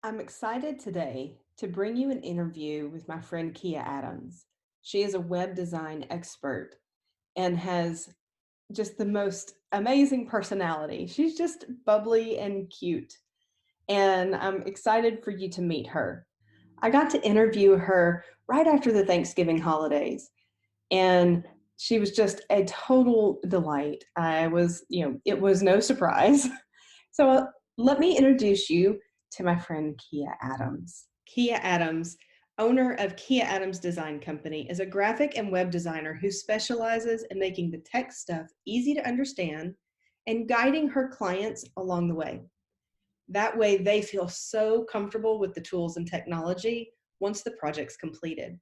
I'm excited today to bring you an interview with my friend Kia Adams. She is a web design expert and has just the most amazing personality. She's just bubbly and cute, and I'm excited for you to meet her. I got to interview her right after the Thanksgiving holidays, and she was just a total delight. It was no surprise. So let me introduce you to my friend Kia Adams. Kia Adams, owner of Kia Adams Design Company, is a graphic and web designer who specializes in making the tech stuff easy to understand and guiding her clients along the way. That way, they feel so comfortable with the tools and technology once the project's completed.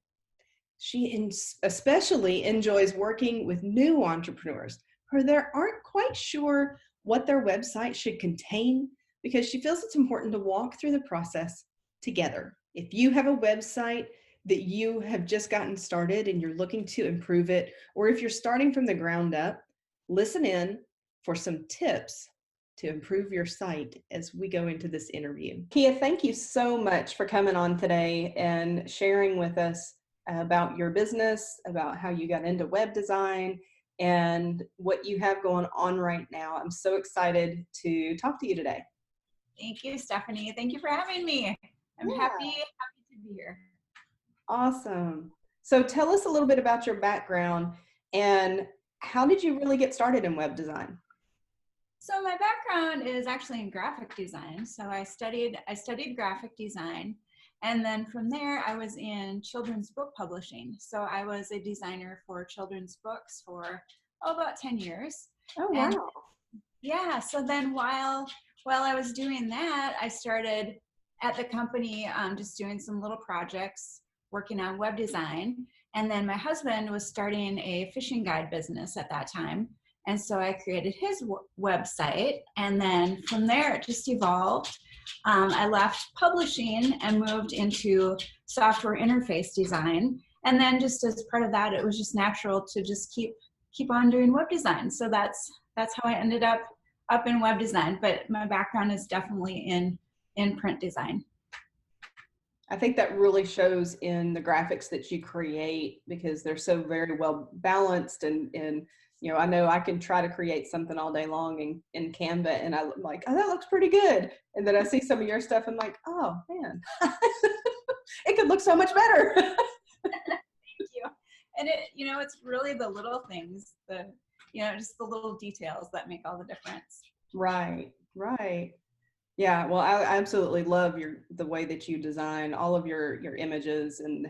Especially enjoys working with new entrepreneurs who aren't quite sure what their website should contain because she feels it's important to walk through the process together. If you have a website that you have just gotten started and you're looking to improve it, or if you're starting from the ground up, listen in for some tips to improve your site as we go into this interview. Kia, thank you so much for coming on today and sharing with us about your business, about how you got into web design, and what you have going on right now. I'm so excited to talk to you today. Thank you, Stephanie. Thank you for having me. I'm Yeah. happy to be here. Awesome. So tell us a little bit about your background and how did you really get started in web design? So my background is actually in graphic design. So I studied graphic design, and then from there I was in children's book publishing. So I was a designer for children's books for about 10 years. Oh, And wow. yeah, so then while I was doing that, I started at the company just doing some little projects, working on web design. And then my husband was starting a fishing guide business at that time. And so I created his website. And then from there, it just evolved. I left publishing and moved into software interface design. And then just as part of that, it was just natural to just keep on doing web design. So that's how I ended up in web design. But my background is definitely in print design. I think that really shows in the graphics that you create because they're so very well balanced and I know I can try to create something all day long in Canva and I'm like, oh, that looks pretty good. And then I see some of your stuff, I'm like, oh man, it could look so much better. Thank you. And it's really the little things, just the little details that make all the difference. Right, right. Yeah, well, I absolutely love the way that you design all of your images and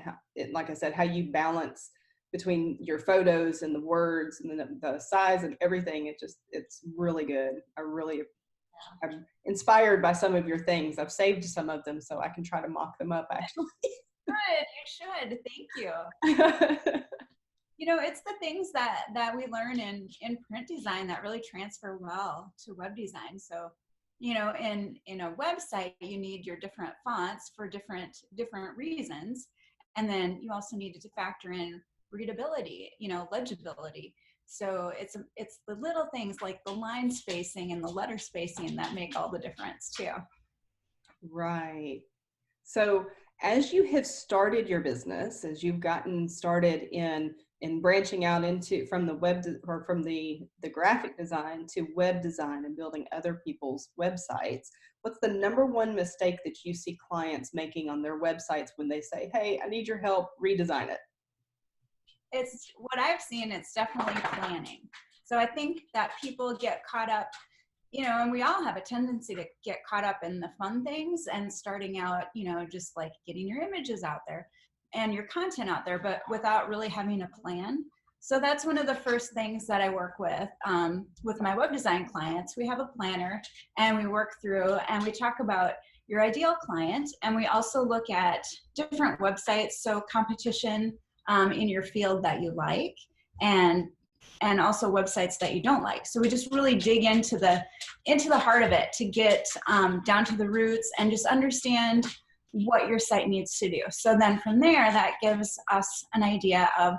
like I said, how you balance between your photos and the words and the size and everything. It's really good. I'm inspired by some of your things. I've saved some of them so I can try to mock them up actually. Good, you should. Thank you. It's the things that we learn in print design that really transfer well to web design. So in a website, you need your different fonts for different reasons. And then you also need to factor in readability, legibility. So it's the little things like the line spacing and the letter spacing that make all the difference too. Right. So as you have started your business, as you've gotten started in branching out into from the or from the graphic design to web design and building other people's websites, what's the number one mistake that you see clients making on their websites when they say, hey, I need your help, redesign it? It's what I've seen. It's definitely planning. So I think that people get caught up, and we all have a tendency to get caught up in the fun things and starting out, just like getting your images out there and your content out there, but without really having a plan. So that's one of the first things that I work with my web design clients. We have a planner and we work through and we talk about your ideal client. And we also look at different websites. So competition in your field that you like and also websites that you don't like. So we just really dig into the heart of it to get down to the roots and just understand what your site needs to do. So then from there, that gives us an idea of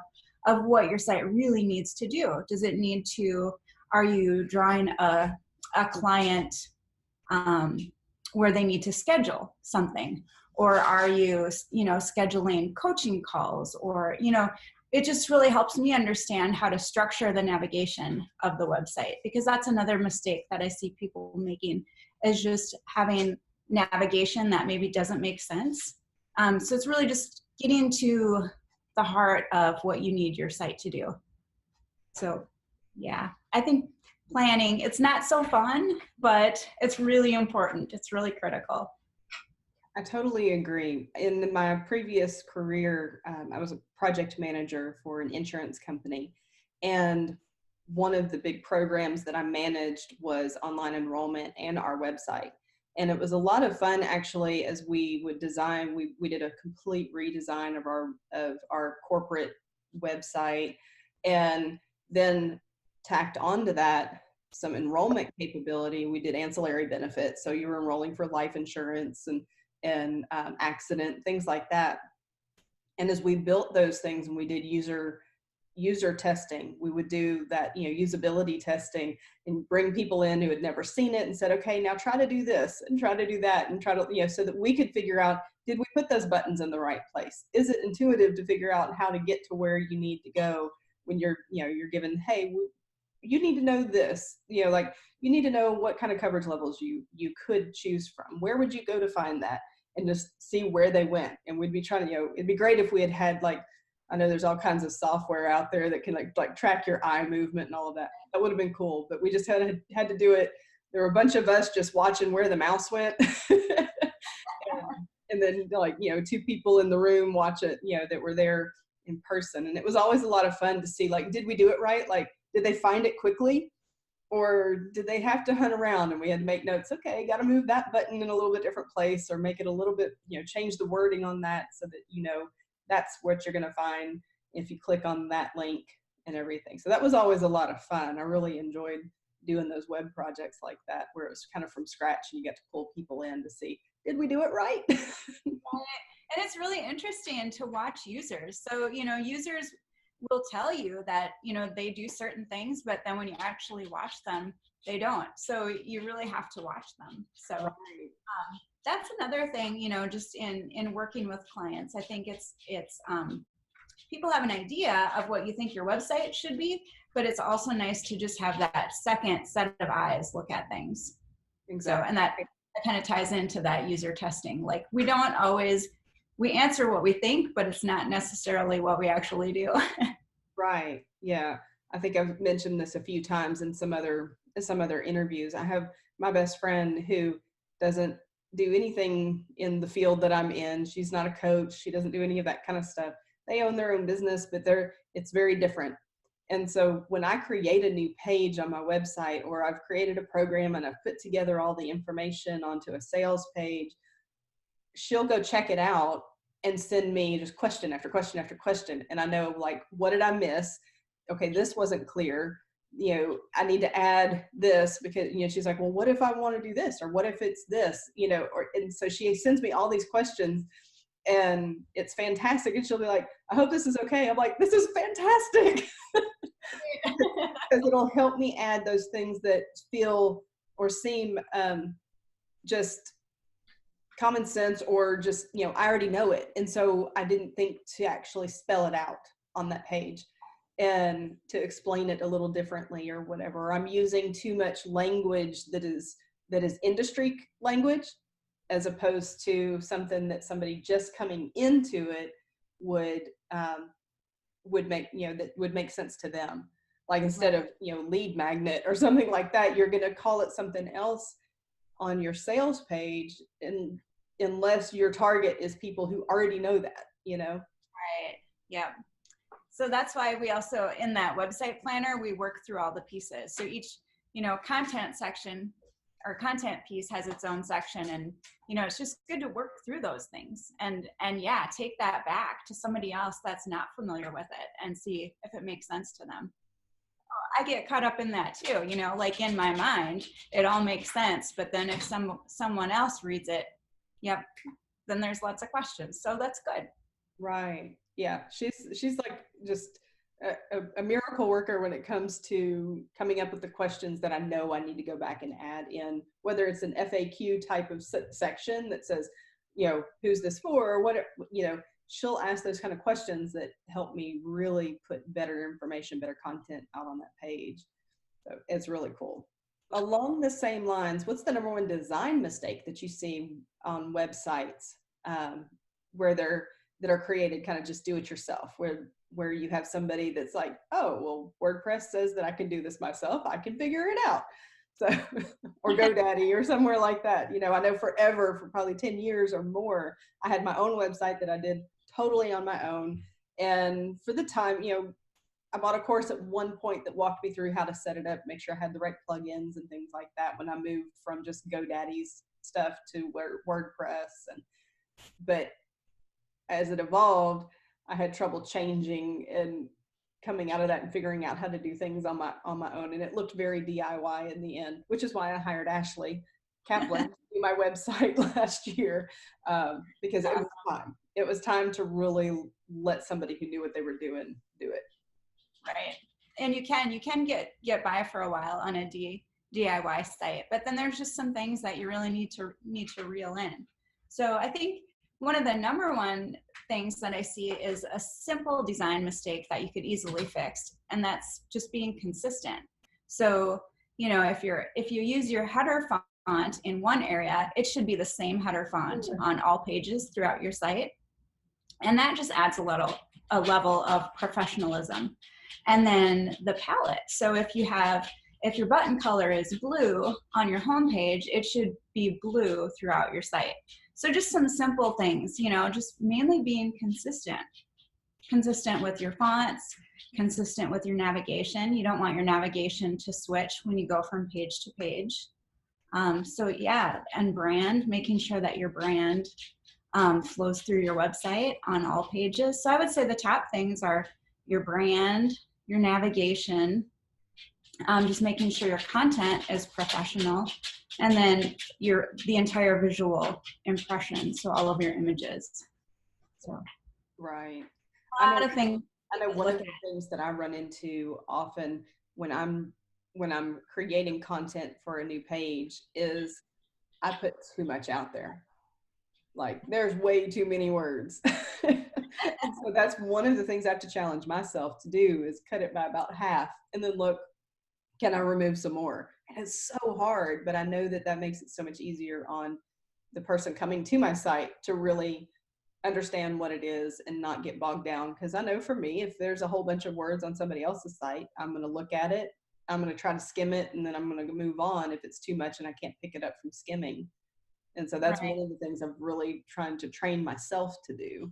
what your site really needs to do. Does it need to, are you drawing a client where they need to schedule something, or are you, scheduling coaching calls, or, it just really helps me understand how to structure the navigation of the website, because that's another mistake that I see people making, is just having navigation that maybe doesn't make sense. So it's really just getting to the heart of what you need your site to do. So yeah, I think planning, it's not so fun, but it's really important. It's really critical. I totally agree. In my previous career, I was a project manager for an insurance company. And one of the big programs that I managed was online enrollment and our website. And it was a lot of fun, actually, as we would design. We did a complete redesign of our corporate website, and then tacked onto that some enrollment capability. We did ancillary benefits. So you were enrolling for life insurance and accident, things like that. And as we built those things and we did user testing, we would do that, usability testing, and bring people in who had never seen it and said, okay, now try to do this and try to do that, and try to, so that we could figure out, did we put those buttons in the right place? Is it intuitive to figure out how to get to where you need to go when you're given, hey, you need to know this, like you need to know what kind of coverage levels you could choose from. Where would you go to find that? And just see where they went. And we'd be trying to, it'd be great if we had like, I know there's all kinds of software out there that can like track your eye movement and all of that. That would have been cool, but we just had to do it. There were a bunch of us just watching where the mouse went. and then like, two people in the room watch it, that were there in person. And it was always a lot of fun to see, like, did we do it right? Like, did they find it quickly? Or did they have to hunt around? And we had to make notes, okay, got to move that button in a little bit different place, or make it a little bit, change the wording on that so that, that's what you're going to find if you click on that link and everything. So that was always a lot of fun. I really enjoyed doing those web projects like that, where it was kind of from scratch and you get to pull people in to see, did we do it right? And it's really interesting to watch users. So, users will tell you that, they do certain things, but then when you actually watch them, they don't. So you really have to watch them. So that's another thing, just in working with clients. I think it's people have an idea of what you think your website should be, but it's also nice to just have that second set of eyes look at things. Exactly. So, and that kind of ties into that user testing. Like, we don't always, we answer what we think, but it's not necessarily what we actually do. Right. Yeah. I think I've mentioned this a few times in some other interviews. I have my best friend who doesn't do anything in the field that I'm in. She's not a coach. She doesn't do any of that kind of stuff. They own their own business, but it's very different. And so when I create a new page on my website, or I've created a program and I've put together all the information onto a sales page, she'll go check it out and send me just question after question after question. And I know, like, what did I miss? Okay, this wasn't clear. I need to add this because, she's like, well, what if I want to do this? Or what if it's this, and so she sends me all these questions, and it's fantastic. And she'll be like, I hope this is okay. I'm like, this is fantastic. Because it'll help me add those things that feel or seem just common sense, or just, I already know it. And so I didn't think to actually spell it out on that page and to explain it a little differently or whatever. I'm using too much language that is industry language, as opposed to something that somebody just coming into it would make, that would make sense to them. Like, instead of, lead magnet or something like that, you're going to call it something else on your sales page, and unless your target is people who already know that, Right. Yeah. So that's why we also, in that website planner, we work through all the pieces. So each, content section or content piece has its own section, and, it's just good to work through those things and yeah, take that back to somebody else that's not familiar with it and see if it makes sense to them. I get caught up in that too, like, in my mind, it all makes sense. But then if someone else reads it, yep, then there's lots of questions. So that's good. Right. Yeah. She's like just a miracle worker when it comes to coming up with the questions that I know I need to go back and add in, whether it's an FAQ type of section that says, who's this for, or what, she'll ask those kind of questions that help me really put better information, better content out on that page. So it's really cool. Along the same lines, what's the number one design mistake that you see on websites that are created kind of just do it yourself, where you have somebody that's like, oh, well, WordPress says that I can do this myself, I can figure it out. So, or GoDaddy or somewhere like that. I know forever, for probably 10 years or more, I had my own website that I did totally on my own. And for the time, I bought a course at one point that walked me through how to set it up, make sure I had the right plugins and things like that when I moved from just GoDaddy's stuff to WordPress. But as it evolved, I had trouble changing and coming out of that and figuring out how to do things on my own. And it looked very DIY in the end, which is why I hired Ashley Kaplan to do my website last year, because it was time. It was time to really let somebody who knew what they were doing do it. Right. And you can get by for a while on a DIY site, but then there's just some things that you really need to reel in. So I think one of the number one things that I see is a simple design mistake that you could easily fix, and that's just being consistent. So, if you use your header font in one area, it should be the same header font on all pages throughout your site. And that just adds a level of professionalism. And then the palette. So if your button color is blue on your homepage, it should be blue throughout your site. So just some simple things, just mainly being consistent with your fonts, consistent with your navigation. You don't want your navigation to switch when you go from page to page. And brand, making sure that your brand flows through your website on all pages. So I would say the top things are your brand, your navigation, just making sure your content is professional, and then the entire visual impression, so all of your images. So right, a lot of things. I know one of the things that I run into often when I'm creating content for a new page is I put too much out there. Like, there's way too many words. So that's one of the things I have to challenge myself to do, is cut it by about half and then look, can I remove some more? And it's so hard, but I know that makes it so much easier on the person coming to my site to really understand what it is and not get bogged down. Because I know for me, if there's a whole bunch of words on somebody else's site, I'm going to look at it, I'm going to try to skim it, and then I'm going to move on if it's too much and I can't pick it up from skimming. And so that's one of the things I'm really trying to train myself to do.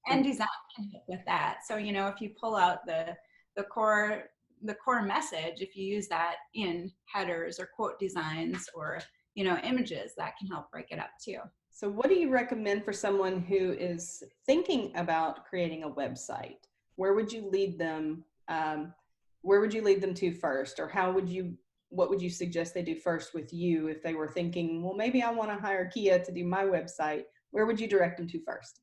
And design can help with that. So, if you pull out the core message, if you use that in headers or quote designs or, images, that can help break it up too. So what do you recommend for someone who is thinking about creating a website? Where would you lead them? Where would you lead them to first? Or what would you suggest they do first with you if they were thinking, well, maybe I want to hire Kia to do my website? Where would you direct them to first?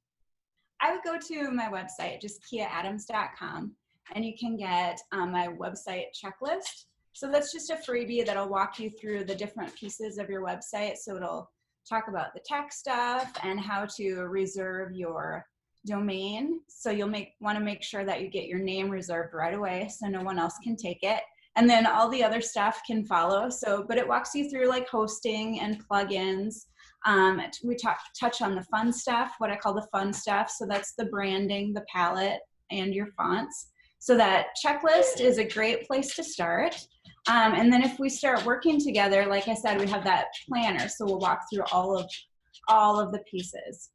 I would go to my website, just kiaadams.com, and you can get my website checklist. So that's just a freebie that'll walk you through the different pieces of your website. So it'll talk about the tech stuff and how to reserve your domain. So you'll want to make sure that you get your name reserved right away so no one else can take it. And then all the other stuff can follow. But it walks you through like hosting and plugins. We touch on the fun stuff, what I call the fun stuff. So that's the branding, the palette, and your fonts. So that checklist is a great place to start. And then if we start working together, like I said, we have that planner. So we'll walk through all of the pieces.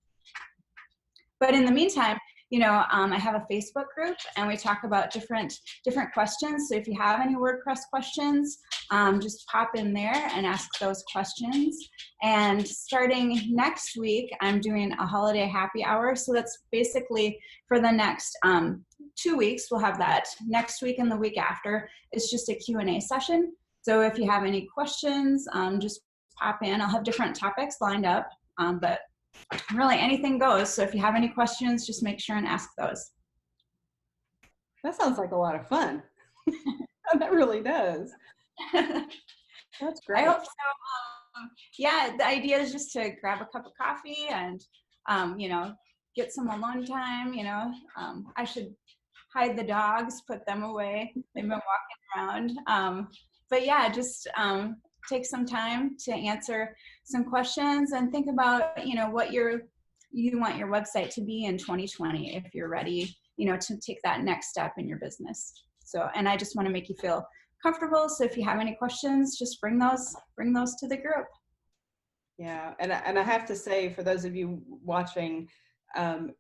But in the meantime, I have a Facebook group and we talk about different questions. So if you have any WordPress questions, just pop in there and ask those questions. And starting next week, I'm doing a holiday happy hour. So that's basically for the next 2 weeks. We'll have that next week and the week after. It's just a Q&A session. So if you have any questions, just pop in. I'll have different topics lined up, but really anything goes. So if you have any questions, just make sure and ask those. That sounds like a lot of fun. That really does. That's I great. hope so. Yeah, the idea is just to grab a cup of coffee and, you know, get some alone time. You know, I should hide the dogs, put them away. They've been walking around. But yeah, just take some time to answer some questions and think about, you know, what you want your website to be in 2020 if you're ready, you know, to take that next step in your business. So, and I just want to make you feel comfortable. So if you have any questions, just bring those to the group. Yeah, and I have to say, for those of you watching, um,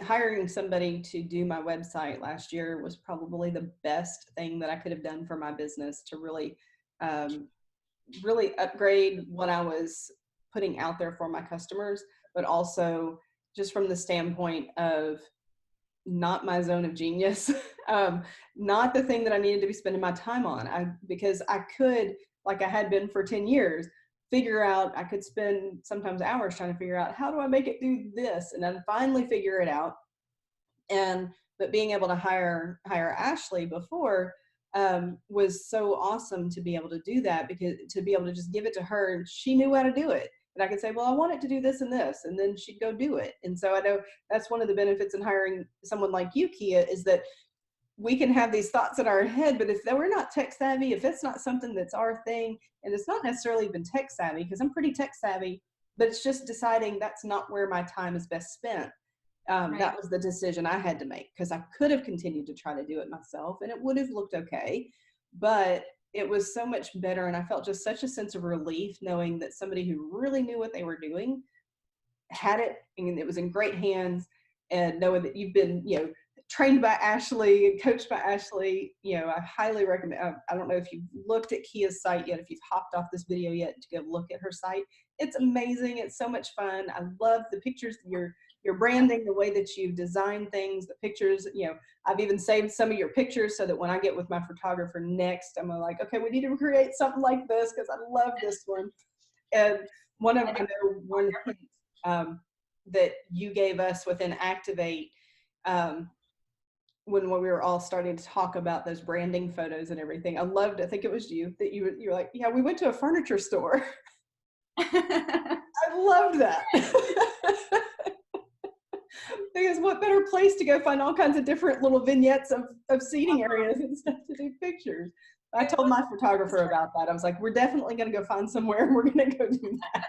hiring somebody to do my website last year was probably the best thing that I could have done for my business to um, really upgrade what I was putting out there for my customers, but also just from the standpoint of not my zone of genius, not the thing that I needed to be spending my time on. Because I could, like I had been for 10 years, figure out, I could spend sometimes hours trying to figure out how do I make it do this, and then finally figure it out. But being able to hire Ashley before was so awesome to be able to do that, because to be able to just give it to her, and she knew how to do it. And I could say, well, I want it to do this and this, and then she'd go do it. And so I know that's one of the benefits in hiring someone like you, Kia, is that we can have these thoughts in our head, but if we're not tech savvy, if it's not something that's our thing, and it's not necessarily even tech savvy, because I'm pretty tech savvy, but it's just deciding that's not where my time is best spent. Right. That was the decision I had to make, because I could have continued to try to do it myself and it would have looked okay, but it was so much better. And I felt just such a sense of relief knowing that somebody who really knew what they were doing had it, and it was in great hands, and knowing that you've been, trained by Ashley and coached by Ashley. I highly recommend. I don't know if you've looked at Kia's site yet, if you've hopped off this video yet to go look at her site. It's amazing. It's so much fun. I love the pictures, your branding, the way that you've designed things, the pictures. I've even saved some of your pictures so that when I get with my photographer next, I'm like, okay, we need to create something like this because I love this one. And one hint that you gave us within Activate, when we were all starting to talk about those branding photos and everything, I loved, I think it was you, that you were like, yeah, we went to a furniture store. I loved that. Because what better place to go find all kinds of different little vignettes of seating areas and stuff to do pictures. I told my photographer about that. I was like, we're definitely going to go find somewhere and we're going to go do that.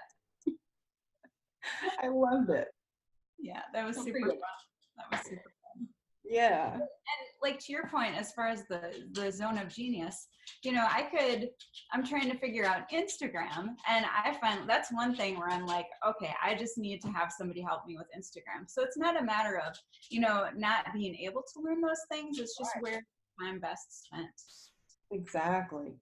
I loved it. Yeah, that was super fun. That was super fun. Yeah. And like to your point, as far as the zone of genius, I'm trying to figure out Instagram, and I find that's one thing where I'm like, okay, I just need to have somebody help me with Instagram. So it's not a matter of, not being able to learn those things. It's just where time best spent. Exactly.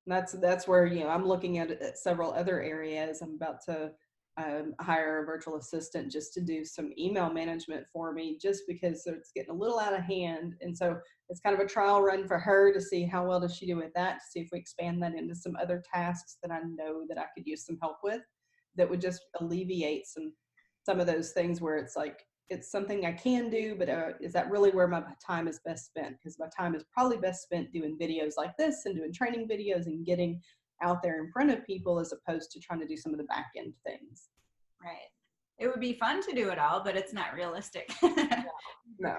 That's where, I'm looking at several other areas. I'm about to hire a virtual assistant just to do some email management for me, just because it's getting a little out of hand. And so it's kind of a trial run for her to see how well does she do with that, to see if we expand that into some other tasks that I know that I could use some help with, that would just alleviate some of those things where it's like, it's something I can do, but is that really where my time is best spent? Because my time is probably best spent doing videos like this and doing training videos and getting out there in front of people, as opposed to trying to do some of the back end things. Right. It would be fun to do it all, but it's not realistic. No.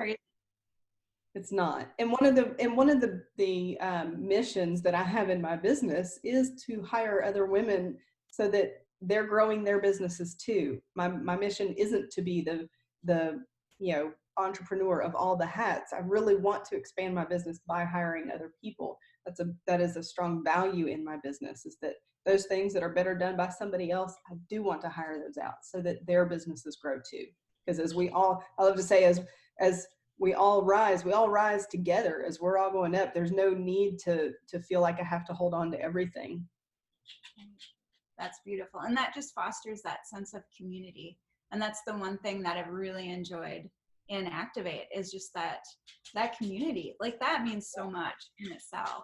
It's not. And one of the missions that I have in my business is to hire other women so that they're growing their businesses too. My mission isn't to be the entrepreneur of all the hats. I really want to expand my business by hiring other people. That is a strong value in my business, is that those things that are better done by somebody else, I do want to hire those out so that their businesses grow too. Because I love to say, as we all rise together. As we're all going up, there's no need to feel like I have to hold on to everything. That's beautiful. And that just fosters that sense of community. And that's the one thing that I've really enjoyed in Activate, is just that community. Like, that means so much in itself.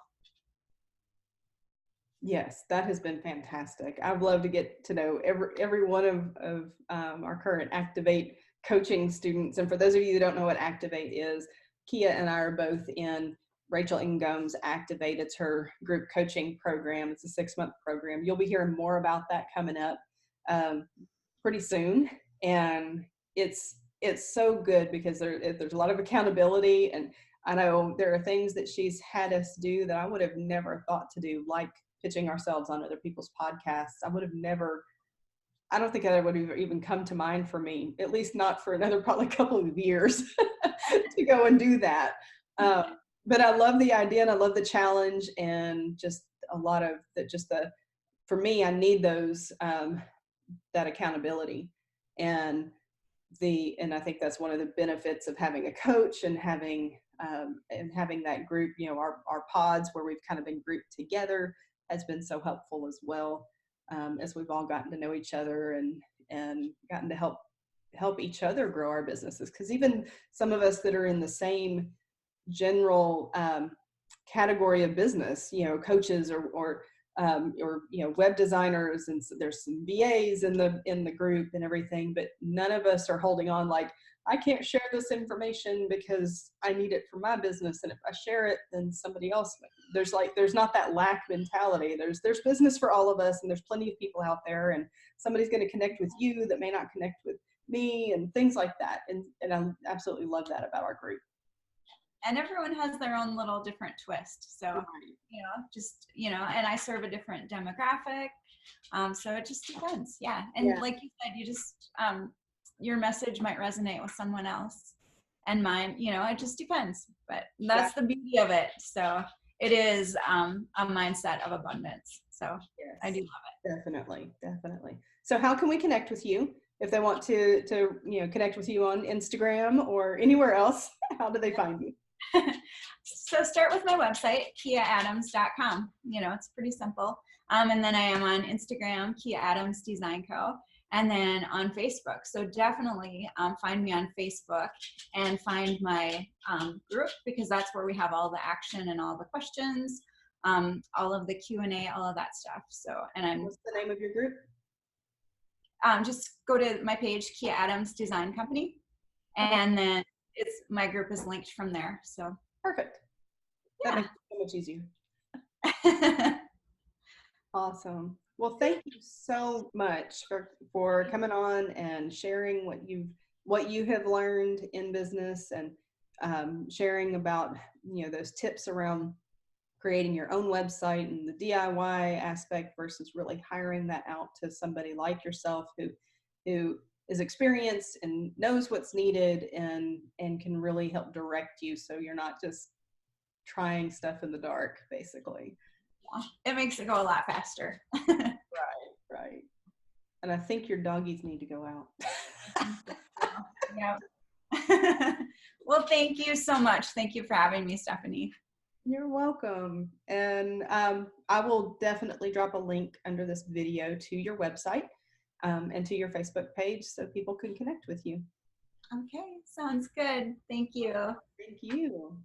Yes, that has been fantastic. I've loved to get to know every one of our current Activate coaching students. And for those of you who don't know what Activate is, Kia and I are both in Rachel Ingome's Activate. It's her group coaching program. It's a 6-month program. You'll be hearing more about that coming up pretty soon. And it's so good because there's a lot of accountability, and I know there are things that she's had us do that I would have never thought to do, like pitching ourselves on other people's podcasts. I don't think that would have even come to mind for me, at least not for another probably couple of years to go and do that. But I love the idea and I love the challenge, and just a lot of for me, I need those, that accountability. And I think that's one of the benefits of having a coach and having that group, our pods where we've kind of been grouped together has been so helpful as well, as we've all gotten to know each other and gotten to help each other grow our businesses. Because even some of us that are in the same general category of business, coaches or web designers, and so there's some VAs in the group and everything, but none of us are holding on like, I can't share this information because I need it for my business, and if I share it, then somebody else. There's not that lack mentality. There's business for all of us, and there's plenty of people out there, and somebody's going to connect with you that may not connect with me, and things like that. And I absolutely love that about our group. And everyone has their own little different twist. So, and I serve a different demographic. So it just depends. Yeah. And like you said, you just, your message might resonate with someone else, and mine, it just depends, but that's the beauty of it. So it is a mindset of abundance. So yes, I do love it. Definitely. So how can we connect with you if they want to connect with you on Instagram or anywhere else? How do they find you? So start with my website, kiaadams.com. It's pretty simple. And then I am on Instagram, Kia Adams Design Co., and then on Facebook. So definitely find me on Facebook and find my group, because that's where we have all the action and all the questions, all of the Q&A, all of that stuff. So, what's the name of your group? Just go to my page, Kia Adams Design Company, and then my group is linked from there. So perfect. That makes it so much easier. Awesome. Well, thank you so much for coming on and sharing what you have learned in business, and sharing about those tips around creating your own website and the DIY aspect versus really hiring that out to somebody like yourself who is experienced and knows what's needed and can really help direct you, so you're not just trying stuff in the dark, basically. It makes it go a lot faster. Right. And I think your doggies need to go out. Yeah. Well, thank you so much. Thank you for having me, Stephanie. You're welcome. And I will definitely drop a link under this video to your website and to your Facebook page so people can connect with you. Okay, sounds good. Thank you. Thank you.